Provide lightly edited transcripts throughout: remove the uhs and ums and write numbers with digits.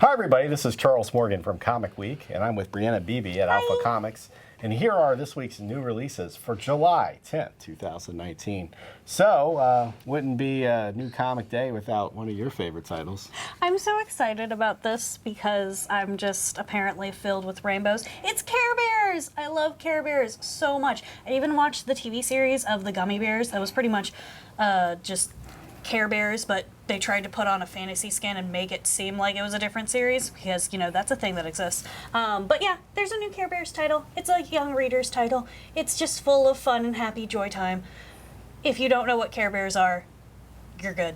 Hi, everybody. This is Charles Morgan from ComicWeek, and I'm with Brianna Beebe at Alpha Comics. And here are this week's new releases for July 10th, 2019. So, wouldn't be a new comic day without one of your favorite titles. I'm so excited about this because I'm just apparently filled with rainbows. It's Care Bears! I love Care Bears so much. I even watched the TV series of the Gummy Bears that was pretty much just Care Bears, but they tried to put on a fantasy skin and make it seem like it was a different series because, you know, that's a thing that exists. But yeah, there's a new Care Bears title. It's a young reader's title. It's just full of fun and happy joy time. If you don't know what Care Bears are, you're good.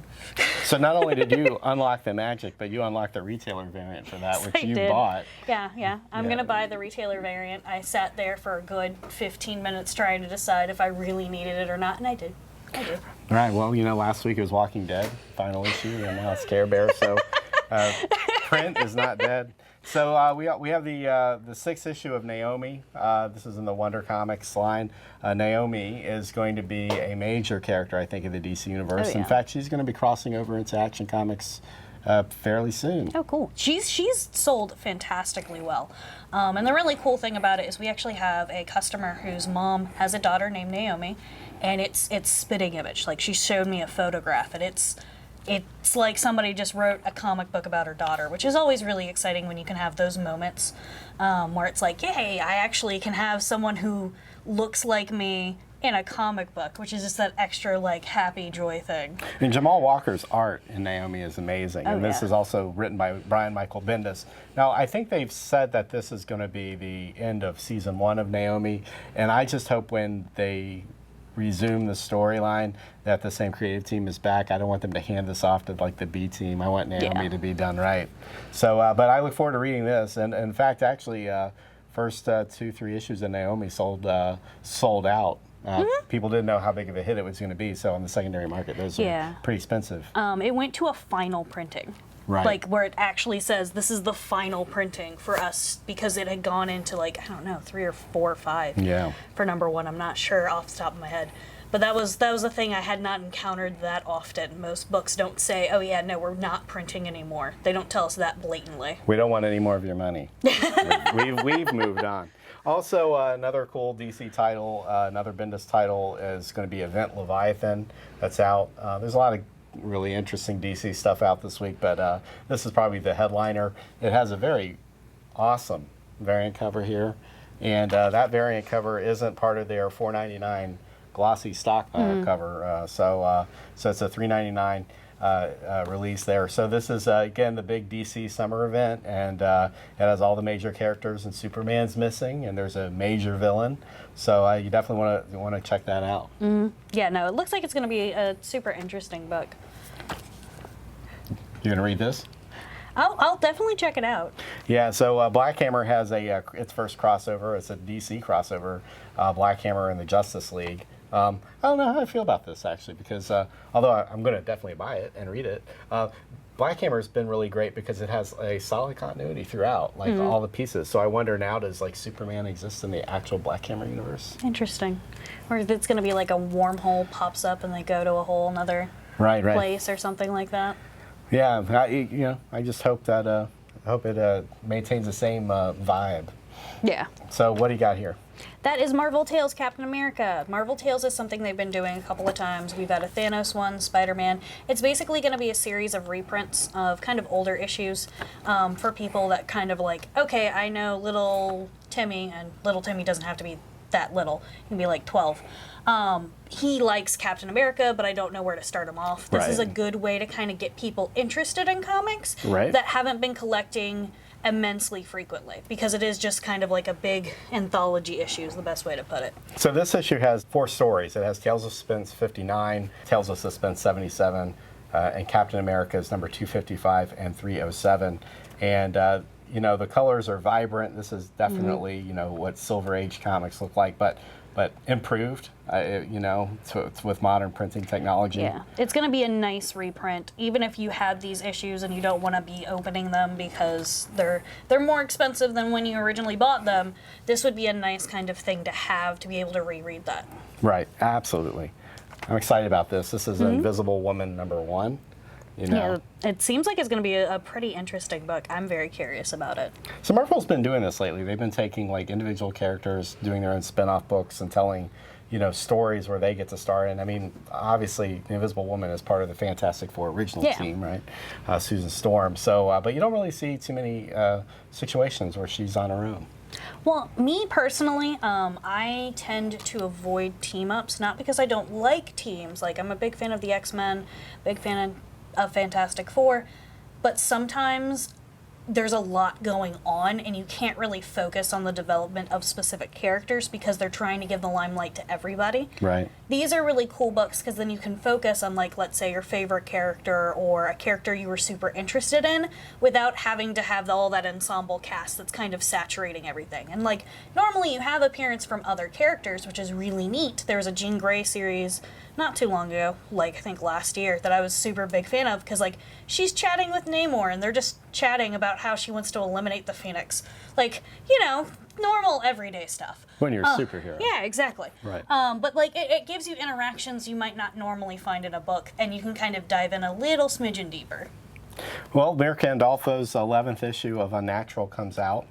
So not only did you unlock the magic, but you unlocked the retailer variant for that, which you bought. Yeah. I'm going to buy the retailer variant. I sat there for a good 15 minutes trying to decide if I really needed it or not, and I did. I do. All right, well, you know, last week it was Walking Dead, final issue, and now it's Care Bears, so print is not dead. So we have the sixth issue of Naomi. This is in the Wonder Comics line. Naomi is going to be a major character, I think, in the DC universe. Oh, yeah. In fact, she's going to be crossing over into Action Comics fairly soon. Oh, cool. She's sold fantastically well. And the really cool thing about it is we actually have a customer whose mom has a daughter named Naomi, and it's spitting image. Like, she showed me a photograph, and it's like somebody just wrote a comic book about her daughter, which is always really exciting when you can have those moments where it's like, yay, I actually can have someone who looks like me in a comic book, which is just that extra, like, happy joy thing. And Jamal Walker's art in Naomi is amazing. Oh, and this is also written by Brian Michael Bendis. Now, I think they've said that this is going to be the end of season 1 of Naomi, and I just hope when they resume the storyline that the same creative team is back. I don't want them to hand this off to, like, the B team. I want Naomi to be done right. So, but I look forward to reading this. And in fact, actually, first 2-3 issues of Naomi sold out. People didn't know how big of a hit it was going to be, so on the secondary market, those are pretty expensive. It went to a final printing. Right. Like, where it actually says, this is the final printing for us, because it had gone into, like, I don't know, 3 or 4 or 5 for number 1. I'm not sure off the top of my head. But that was a thing I had not encountered that often. Most books don't say, oh yeah, no, we're not printing anymore. They don't tell us that blatantly. We don't want any more of your money. we've moved on. Also, another cool DC title, another Bendis title, is going to be Event Leviathan. That's out. There's a lot of really interesting DC stuff out this week, but this is probably the headliner. It has a very awesome variant cover here, and that variant cover isn't part of their $4.99 glossy stock cover, so it's a $3.99 release there. So this is again the big DC summer event, and it has all the major characters, and Superman's missing, and there's a major villain. So you definitely want to check that out. Yeah, no, it looks like it's going to be a super interesting book. You gonna read this? I'll definitely check it out. Yeah, so Black Hammer has its first crossover. It's a DC crossover, Black Hammer and the Justice League. I don't know how I feel about this, actually, because although I'm going to definitely buy it and read it, Black Hammer's been really great because it has a solid continuity throughout, like all the pieces. So I wonder now, does, like, Superman exist in the actual Black Hammer universe? Interesting. Or if it's going to be like a wormhole pops up and they go to a whole another place or something like that. Yeah, I just hope that it maintains the same vibe. Yeah. So what do you got here? That is Marvel Tales Captain America. Marvel Tales is something they've been doing a couple of times. We've had a Thanos one, Spider-Man. It's basically going to be a series of reprints of kind of older issues for people that kind of like, okay, I know little Timmy, and little Timmy doesn't have to be that little. He can be like 12. He likes Captain America, but I don't know where to start him off. This is a good way to kind of get people interested in comics that haven't been collecting immensely frequently, because it is just kind of like a big anthology issue is the best way to put it. So this issue has 4 stories. It has Tales of Suspense 59, Tales of Suspense 77, and Captain America's number 255 and 307. And the colors are vibrant. This is definitely what Silver Age comics look like, but improved, with modern printing technology. Yeah, it's going to be a nice reprint, even if you had these issues and you don't want to be opening them because they're more expensive than when you originally bought them. This would be a nice kind of thing to have to be able to reread that. Right, absolutely. I'm excited about this. This is Invisible Woman number 1. You know? Yeah, it seems like it's going to be a pretty interesting book. I'm very curious about it. So Marvel's been doing this lately. They've been taking like individual characters, doing their own spin-off books, and telling, you know, stories where they get to star in. I mean, obviously, the Invisible Woman is part of the Fantastic Four original team, right? Susan Storm. So, but you don't really see too many situations where she's on her own. Well, me personally, I tend to avoid team-ups, not because I don't like teams. Like, I'm a big fan of the X-Men, big fan of Fantastic Four, but sometimes there's a lot going on and you can't really focus on the development of specific characters because they're trying to give the limelight to everybody. Right. These are really cool books because then you can focus on, like, let's say your favorite character or a character you were super interested in without having to have all that ensemble cast that's kind of saturating everything. And, like, normally you have appearance from other characters, which is really neat. There was a Jean Grey series not too long ago, like, I think last year, that I was super big fan of because, like, she's chatting with Namor and they're just chatting about how she wants to eliminate the Phoenix. Like, you know, normal everyday stuff. When you're a superhero. Yeah, exactly. Right. But, like, it gives you interactions you might not normally find in a book, and you can kind of dive in a little smidgen deeper. Well, Mayor Gandolfo's 11th issue of Unnatural comes out.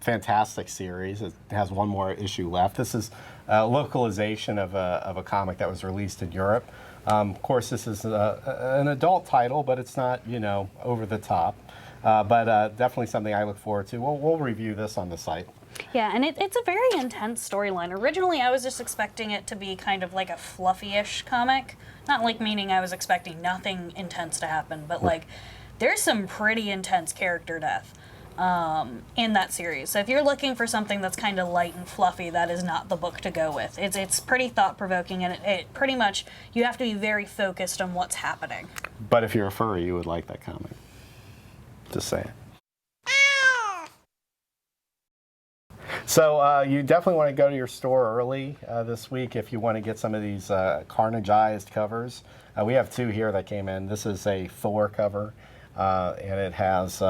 Fantastic series. It has one more issue left. This is a localization of a comic that was released in Europe. Of course, this is an adult title, but it's not, you know, over the top. But definitely something I look forward to. We'll review this on the site. Yeah, and it's a very intense storyline. Originally, I was just expecting it to be kind of like a fluffy-ish comic. Not like meaning I was expecting nothing intense to happen, but like there's some pretty intense character death in that series. So if you're looking for something that's kind of light and fluffy, that is not the book to go with. It's pretty thought-provoking, and it pretty much, you have to be very focused on what's happening. But if you're a furry, you would like that comic. Just saying. So you definitely want to go to your store early this week if you want to get some of these Carnaged covers. We have two here that came in. This is a Thor cover, and it has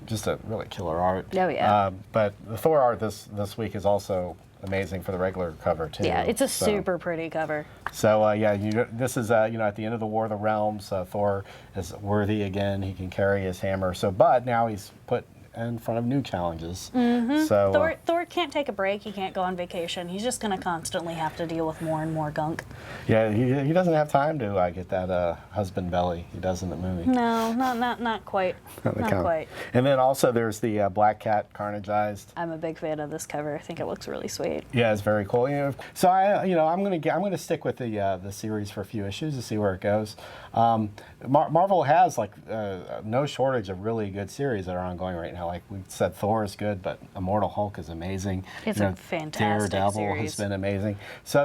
just a really killer art. Oh, yeah. But the Thor art this week is also amazing for the regular cover, too. Yeah, it's a super pretty cover. So, yeah, this is, you know, at the end of the War of the Realms, Thor is worthy again. He can carry his hammer. So, but now he's put in front of new challenges. Mm-hmm. So Thor can't take a break. He can't go on vacation. He's just going to constantly have to deal with more and more gunk. Yeah, he doesn't have time to get that husband belly he does in the movie. No, not quite. Not quite. And then also there's the Black Cat Carnaged. I'm a big fan of this cover. I think it looks really sweet. Yeah, it's very cool. You know, so I'm gonna stick with the series for a few issues to see where it goes. Marvel has like no shortage of really good series that are ongoing right now. Like we said, Thor is good, but Immortal Hulk is amazing. It's a fantastic Daredevil series. has been amazing. So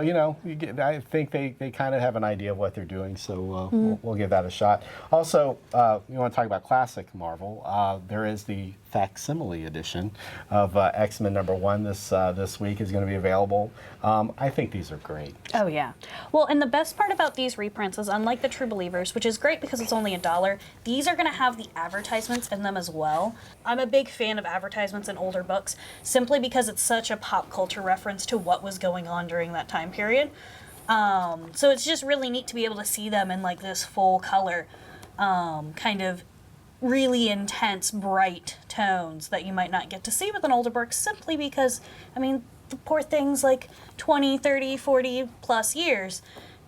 I think they kind of have an idea of what they're doing. So we'll give that a shot. Also, you want to talk about classic Marvel? There is the facsimile edition of X-Men #1 this week is going to be available. I think these are great. Oh yeah. Well, and the best part about these reprints is, unlike the True Believers, which is great because it's only $1, these are going to have the advertisements in them as well. I'm a big fan of advertisements in older books simply because it's such a pop culture reference to what was going on during that time period. So it's just really neat to be able to see them in like this full color, kind of really intense, bright tones that you might not get to see with an older book simply because, I mean, the poor thing's like 20, 30, 40 plus years.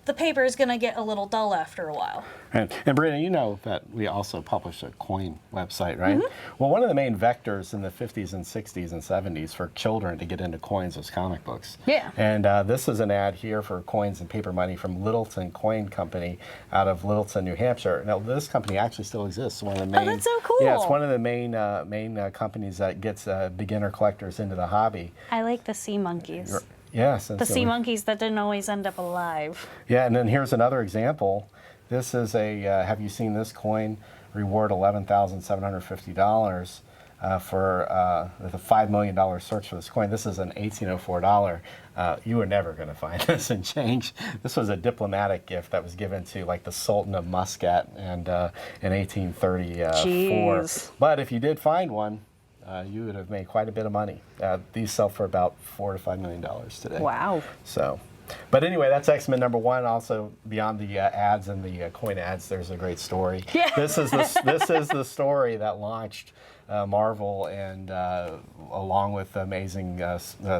The paper is going to get a little dull after a while. And Brianna, you know that we also publish a coin website, right? Mm-hmm. Well, one of the main vectors in the 50s and 60s and 70s for children to get into coins was comic books. Yeah. And this is an ad here for coins and paper money from Littleton Coin Company out of Littleton, New Hampshire. Now, this company actually still exists. One of the main, oh, that's so cool. Yeah, it's one of the main companies that gets beginner collectors into the hobby. I like the sea monkeys. Yes. The sea monkeys that didn't always end up alive. Yeah, and then here's another example. This is have you seen this coin? Reward $11,750 for with a $5 million search for this coin. This is an 1804 dollar. You were never going to find this in change. This was a diplomatic gift that was given to like the Sultan of Muscat and in 1834. Jeez. But if you did find one, you would have made quite a bit of money. These sell for about $4 to $5 million today. Wow. So But anyway, that's X-Men #1. Also, beyond the ads and the coin ads, there's a great story. Yeah. This is the story that launched Marvel, and along with Amazing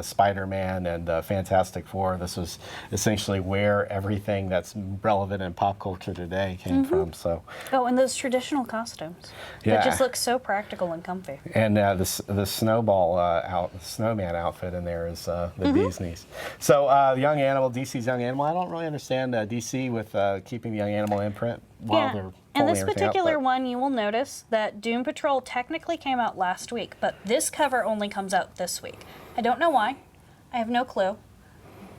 Spider-Man and Fantastic Four, this was essentially where everything that's relevant in pop culture today came from. So. Oh, and those traditional costumes. Yeah. That just look so practical and comfy. And the snowman outfit in there is the bee's knees. So Young Animal, DC's Young Animal. I don't really understand DC with keeping the Young Animal imprint while they're and pulling this everything particular up, one, you will notice that Doom Patrol technically came out last week, but this cover only comes out this week. I don't know why. I have no clue.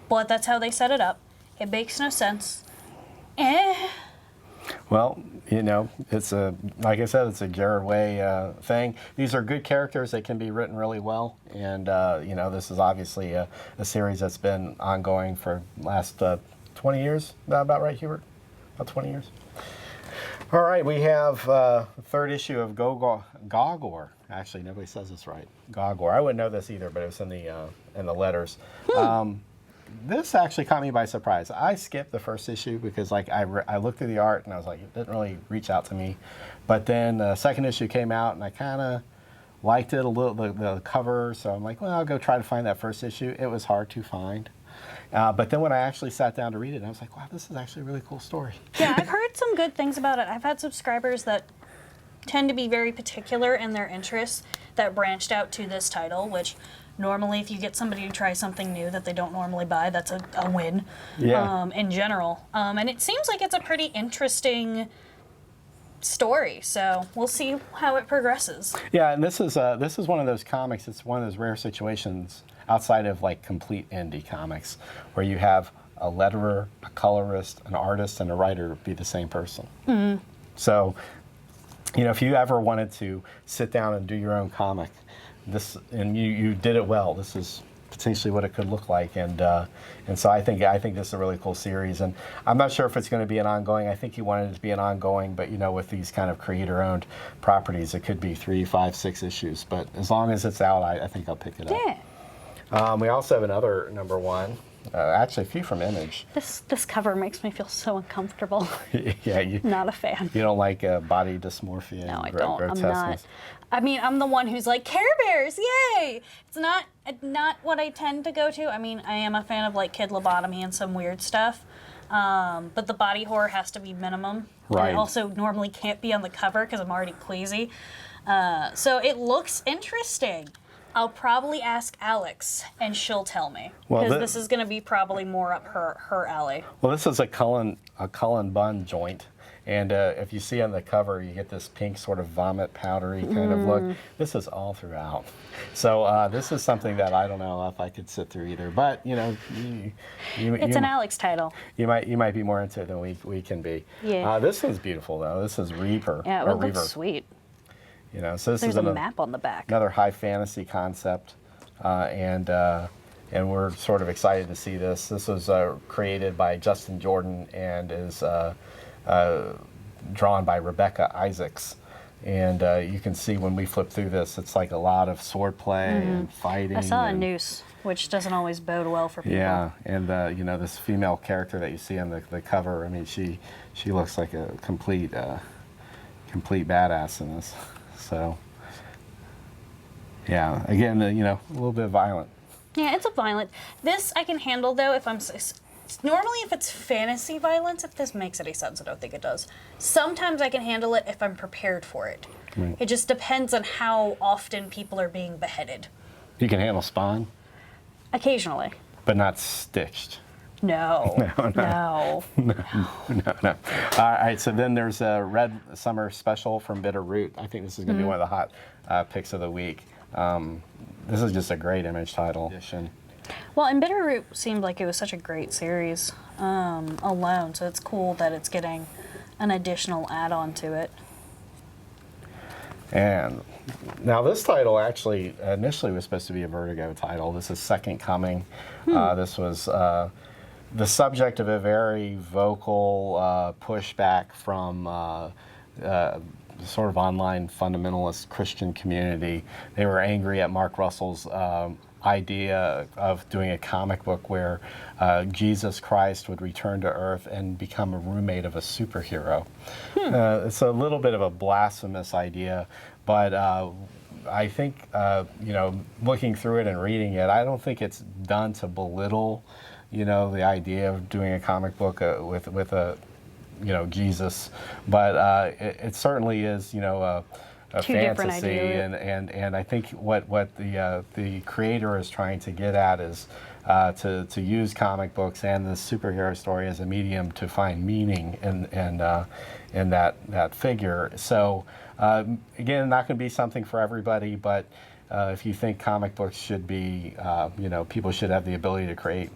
But that's how they set it up. It makes no sense. Well, you know, it's like I said, it's a Jared Way thing. These are good characters that can be written really well, and you know, this is obviously a series that's been ongoing for the last 20 years. About right, Hubert? About 20 years. All right, we have the third issue of Gogor. Actually, nobody says this right. Gogor. I wouldn't know this either, but it was in the letters. This actually caught me by surprise. I skipped the first issue because, like, I looked at the art and I was like, it didn't really reach out to me. But then the second issue came out and I kind of liked it a little, the cover. So I'm like, well, I'll go try to find that first issue. It was hard to find. But then when I actually sat down to read it, I was like, wow, this is actually a really cool story. Yeah, I've heard some good things about it. I've had subscribers that tend to be very particular in their interests that branched out to this title, which normally if you get somebody to try something new that they don't normally buy, that's a win in general. And it seems like it's a pretty interesting story, so we'll see how it progresses. Yeah, and this is one of those comics. It's one of those rare situations outside of like complete indie comics where you have a letterer, a colorist, an artist, and a writer be the same person. Mm-hmm. So, you know, if you ever wanted to sit down and do your own comic, and you did it well, this is potentially what it could look like, and so I think this is a really cool series, and I'm not sure if it's going to be an ongoing. I think he wanted it to be an ongoing, but you know, with these kind of creator-owned properties, it could be 3, 5, 6 issues. But as long as it's out, I think I'll pick it up. Yeah. We also have another #1, actually a few from Image. This cover makes me feel so uncomfortable. Yeah, Not a fan. you don't like body dysmorphia. No, I and don't. I'm not. grotesqueness. I mean, I'm the one who's like, Care Bears, yay! It's not what I tend to go to. I mean, I am a fan of like kid lobotomy and some weird stuff, but the body horror has to be minimum. Right. And it also normally can't be on the cover because I'm already queasy. So it looks interesting. I'll probably ask Alex, and she'll tell me, because this is going to be probably more up her alley. Well, this is a Cullen Bunn joint, and if you see on the cover, you get this pink sort of vomit powdery kind of look. This is all throughout. So this is something that I don't know if I could sit through either. But you know, It's an Alex title. You might be more into it than we can be. Yeah. This one's beautiful though. This is Reaper. Yeah, it or looks Reaver. sweet. You know, so this There's is a map on the back. another high fantasy concept, and we're sort of excited to see this. This was created by Justin Jordan and is drawn by Rebecca Isaacs. And you can see when we flip through this, it's like a lot of swordplay and fighting. I saw a and, noose, which doesn't always bode well for people. Yeah, and you know, this female character that you see on the cover, I mean, she looks like a complete badass in this. So, yeah, again, you know, a little bit violent. Yeah, it's a violent. This I can handle though if I'm. Normally, if it's fantasy violence, if this makes any sense, I don't think it does. Sometimes I can handle it if I'm prepared for it. Right. It just depends on how often people are being beheaded. You can handle Spawn, Occasionally. but not Stitched. No. No. No. All right, so then there's a Red Summer Special from Bitter Root. I think this is going to be one of the hot picks of the week. This is just a great Image title. Well, and Bitter Root seemed like it was such a great series alone, so it's cool that it's getting an additional add-on to it. And now this title actually initially was supposed to be a Vertigo title. This is Second Coming. This was the subject of a very vocal pushback from sort of online fundamentalist Christian community. They were angry at Mark Russell's idea of doing a comic book where Jesus Christ would return to Earth and become a roommate of a superhero. It's a little bit of a blasphemous idea, but I think, looking through it and reading it, I don't think it's done to belittle, the idea of doing a comic book with a, Jesus, but it certainly is, a Two different fantasy, ideas. and I think what the creator is trying to get at is to use comic books and the superhero story as a medium to find meaning in that figure. So again, not going to be something for everybody, but if you think comic books should be, people should have the ability to create,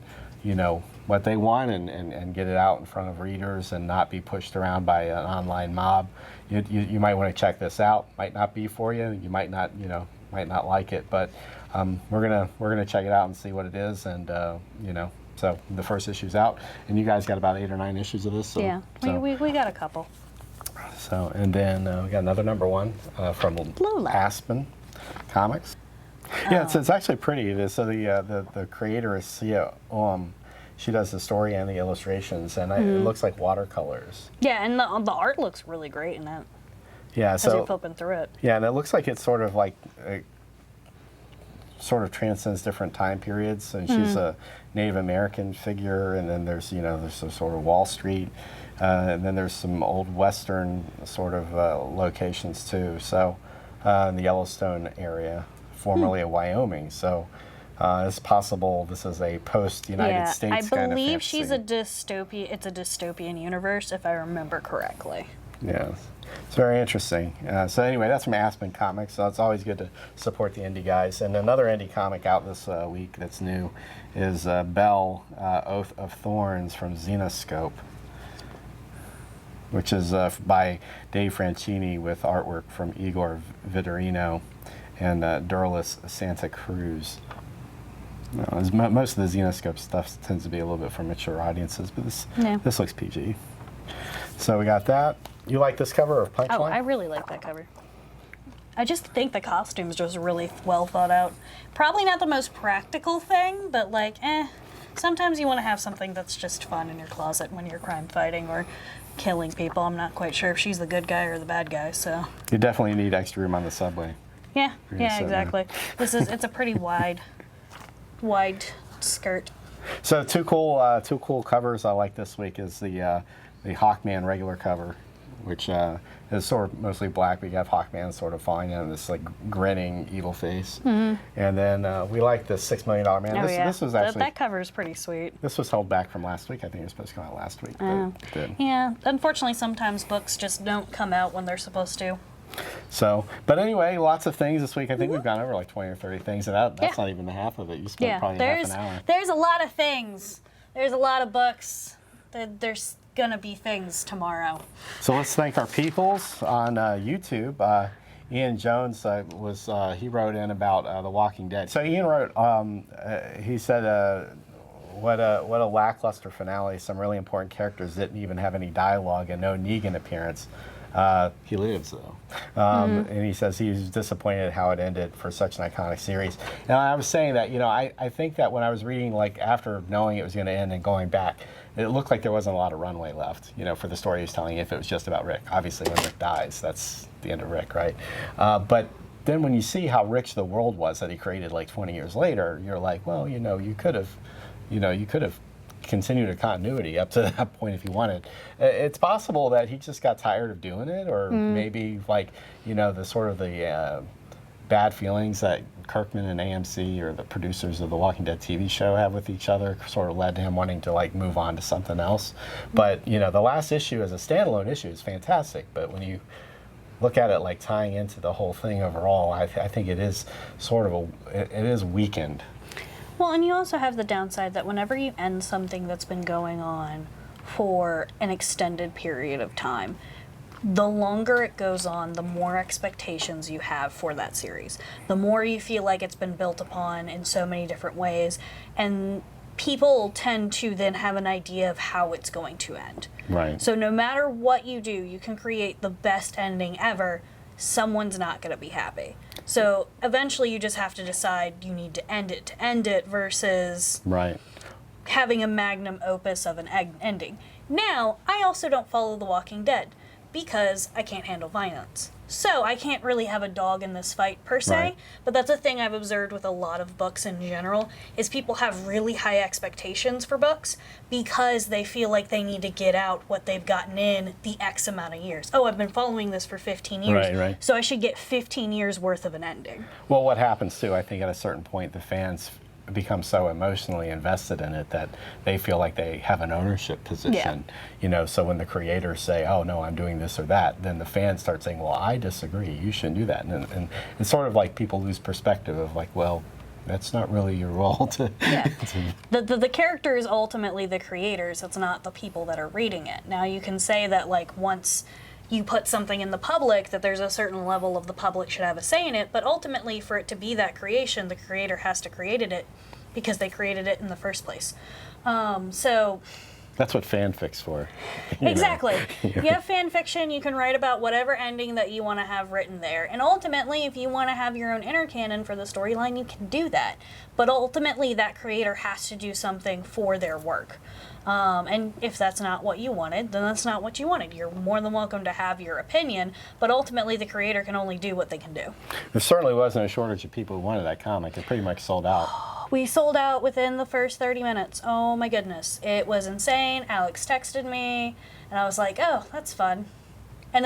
what they want and get it out in front of readers and not be pushed around by an online mob. You might want to check this out. Might not be for you. You might not, might not like it, but we're gonna check it out and see what it is. And so the first issue's out, and you guys got about 8 or 9 issues of this. So, Yeah, we got a couple. So and then we got another #1 from Lola. Aspen Comics. Yeah, it's actually pretty. So the creator is Sia Ohm. She does the story and the illustrations, and it looks like watercolors. Yeah, and the art looks really great in that. Yeah, As you're so flipping through it. yeah, and it looks like it's sort of like sort of transcends different time periods. And she's a Native American figure, and then there's there's some sort of Wall Street, and then there's some old Western sort of locations too. So in the Yellowstone area, formerly of Wyoming. So. It's possible this is a post-United States kind of fantasy. I believe she's a dystopia. It's a dystopian universe, if I remember correctly. Yeah, it's very interesting. So anyway, that's from Aspen Comics. So it's always good to support the indie guys. And another indie comic out this week that's new is Belle, Oath of Thorns from Xenoscope, which is by Dave Franchini with artwork from Igor Vitorino and Durlis Santa Cruz. Most of the Xenoscope stuff tends to be a little bit for mature audiences, but this looks PG. So we got that. You like this cover of Punchline? Oh, I really like that cover. I just think the costume's just really well thought out. Probably not the most practical thing, but sometimes you want to have something that's just fun in your closet when you're crime fighting or killing people. I'm not quite sure if she's the good guy or the bad guy, so. You definitely need extra room on the subway. Yeah, exactly. It's a pretty wide skirt. So two cool covers I like this week is the Hawkman regular cover, which is sort of mostly black, but you have Hawkman sort of falling in this like grinning evil face. And then we like the $6 Million Man. Oh, This was actually that cover is pretty sweet. This was held back from last week. I think it was supposed to come out last week, but it did. Yeah, unfortunately, sometimes books just don't come out when they're supposed to. So, but anyway, lots of things this week. I think we've gone over like 20 or 30 things, and that's not even the half of it. You spent probably half an hour. There's a lot of things. There's a lot of books. There's gonna be things tomorrow. So let's thank our peoples on YouTube. Ian Jones he wrote in about The Walking Dead. So Ian wrote, he said, what a lackluster finale. Some really important characters didn't even have any dialogue and no Negan appearance. He lives though, and he says he was disappointed at how it ended for such an iconic series. And I was saying that I think that when I was reading, like after knowing it was going to end and going back, it looked like there wasn't a lot of runway left, for the story he was telling. If it was just about Rick, obviously when Rick dies, that's the end of Rick, right? But then when you see how rich the world was that he created like 20 years later, you're like, well, you could have continued a continuity up to that point if you wanted. It's possible that he just got tired of doing it, or maybe the sort of the bad feelings that Kirkman and AMC or the producers of the Walking Dead TV show have with each other sort of led to him wanting to move on to something else. But the last issue as a standalone issue is fantastic, but when you look at it tying into the whole thing overall, I think it is sort of it is weakened. Well, and you also have the downside that whenever you end something that's been going on for an extended period of time, the longer it goes on, the more expectations you have for that series. The more you feel like it's been built upon in so many different ways, and people tend to then have an idea of how it's going to end. Right. So no matter what you do, you can create the best ending ever, someone's not going to be happy. So eventually you just have to decide you need to end it versus Right. having a magnum opus of an ending. Now, I also don't follow The Walking Dead because I can't handle violence. So I can't really have a dog in this fight per se, Right. but that's a thing I've observed with a lot of books in general, is people have really high expectations for books because they feel like they need to get out what they've gotten in the X amount of years. Oh, I've been following this for 15 years, Right. so I should get 15 years worth of an ending. Well, what happens too, I think at a certain point, the fans become so emotionally invested in it that they feel like they have an ownership position. You know, so when the creators say, "Oh no, I'm doing this or that," then the fans start saying, "Well, I disagree. You shouldn't do that." And it's sort of like people lose perspective of like, well, that's not really your role to. Yeah. The character is ultimately the creators. It's not the people that are reading it. Now you can say that like once you put something in the public, that there's a certain level of the public should have a say in it, but ultimately for it to be that creation, the creator has to created it because they created it in the first place. So That's what fanfic's for. you know. exactly. You have fan fiction, you can write about whatever ending that you want to have written there. And ultimately, if you want to have your own inner canon for the storyline, you can do that. But ultimately, that creator has to do something for their work. And if that's not what you wanted, then that's not what you wanted. You're more than welcome to have your opinion, but ultimately the creator can only do what they can do. There certainly wasn't a shortage of people who wanted that comic. It pretty much sold out. We sold out within the first 30 minutes. Oh my goodness. It was insane. Alex texted me, and I was like, oh, that's fun. And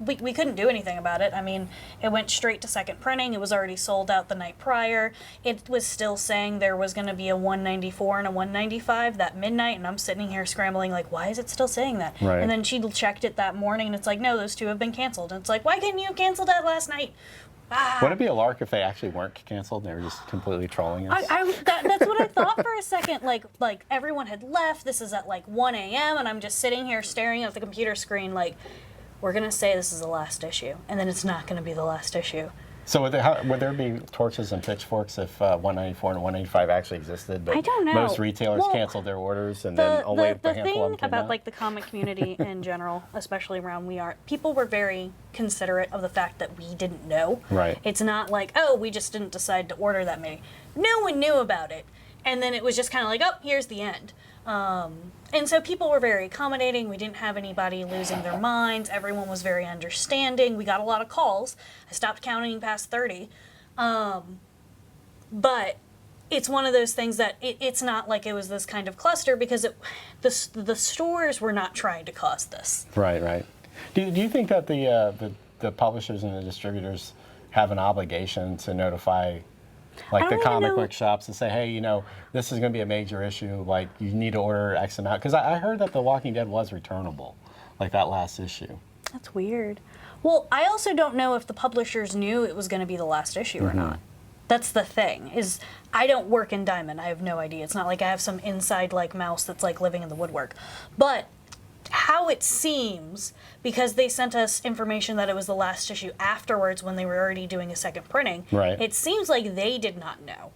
we couldn't do anything about it. I mean, it went straight to second printing. It was already sold out the night prior. It was still saying there was going to be a 194 and a 195 that midnight, and I'm sitting here scrambling like, why is it still saying that? Right. And then she checked it that morning, and it's like, no, those two have been canceled. And it's like, why couldn't you have canceled that last night? Would it be a lark if they actually weren't canceled and they were just completely trolling us? That's what I thought for a second. Like everyone had left. This is at like 1 a.m. and I'm just sitting here staring at the computer screen like, we're going to say this is the last issue, and then it's not going to be the last issue. So would there be torches and pitchforks if 194 and 195 actually existed? But I don't know. Most retailers Well, canceled their orders, and then only a handful of them thing came about out? like the comic community in general, especially around We Are, people were very considerate of the fact that we didn't know. Right. It's not like, oh, we just didn't decide to order that many. No one knew about it, and then it was just kind of like, oh, here's the end. And so people were very accommodating. We didn't have anybody losing their minds. Everyone was very understanding. We got a lot of calls. I stopped counting past 30. But it's one of those things that it's not like it was this kind of cluster because the stores were not trying to cause this. Right. Do you think that the publishers and the distributors have an obligation to notify like the comic book shops and say, hey, you know, this is going to be a major issue. Like, you need to order X amount. Because I heard that The Walking Dead was returnable, like that last issue. That's weird. Well, I also don't know if the publishers knew it was going to be the last issue or not. That's the thing, is I don't work in Diamond. I have no idea. It's not like I have some inside like mouse that's like living in the woodwork. But how it seems, because they sent us information that it was the last issue afterwards when they were already doing a second printing, Right. It seems like they did not know.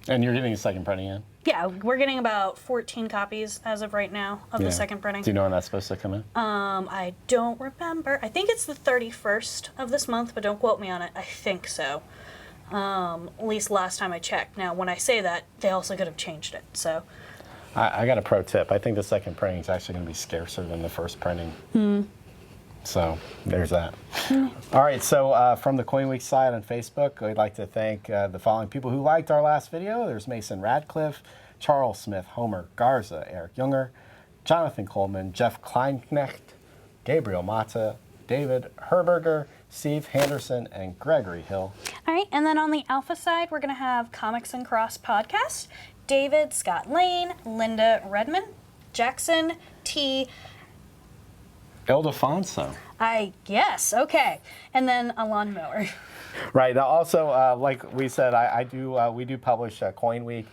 And you're getting a second printing in? Yeah, we're getting about 14 copies as of right now of the second printing. Do you know when that's supposed to come in? I don't remember. I think it's the 31st of this month, but don't quote me on it. I think so. At least last time I checked. Now, when I say that, they also could have changed it, so... I got a pro tip. I think the second printing is actually going to be scarcer than the first printing. So there's that. All right, so from the ComicWeek side on Facebook, we'd like to thank the following people who liked our last video. There's Mason Radcliffe, Charles Smith, Homer Garza, Eric Junger, Jonathan Coleman, Jeff Kleinknecht, Gabriel Mata, David Herberger, Steve Henderson, and Gregory Hill. All right, and then on the Alpha side, we're going to have Comics and Cross Podcast, David Scott Lane, Linda Redman, Jackson T. Ildefonso. I guess, okay. And then a lawnmower. Right. Now also, like we said, we do publish Coin Week.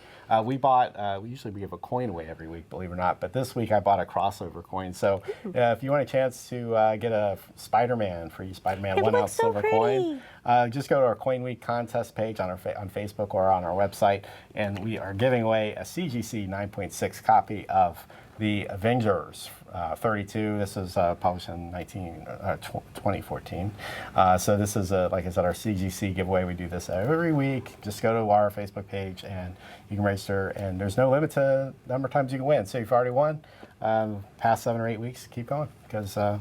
We usually give a coin away every week, believe it or not. But this week I bought a crossover coin. So if you want a chance to get a Spider-Man, free Spider-Man It 1 looks ounce so silver pretty. coin, just go to our Coin Week contest page on on Facebook or on our website, and we are giving away a CGC 9.6 copy of the Avengers 32. This is published in 2014. So this is, like I said, our CGC giveaway. We do this every week. Just go to our Facebook page and you can register. And there's no limit to the number of times you can win. So if you've already won, past 7 or 8 weeks, keep going because I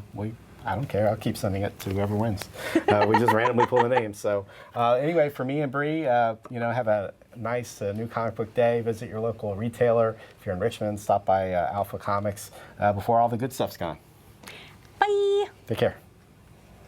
don't care. I'll keep sending it to whoever wins. We just randomly pull the names. So anyway, for me and Bree, have a nice new comic book day. Visit your local retailer. If you're in Richmond, stop by Alpha Comics before all the good stuff's gone. Bye. Take care.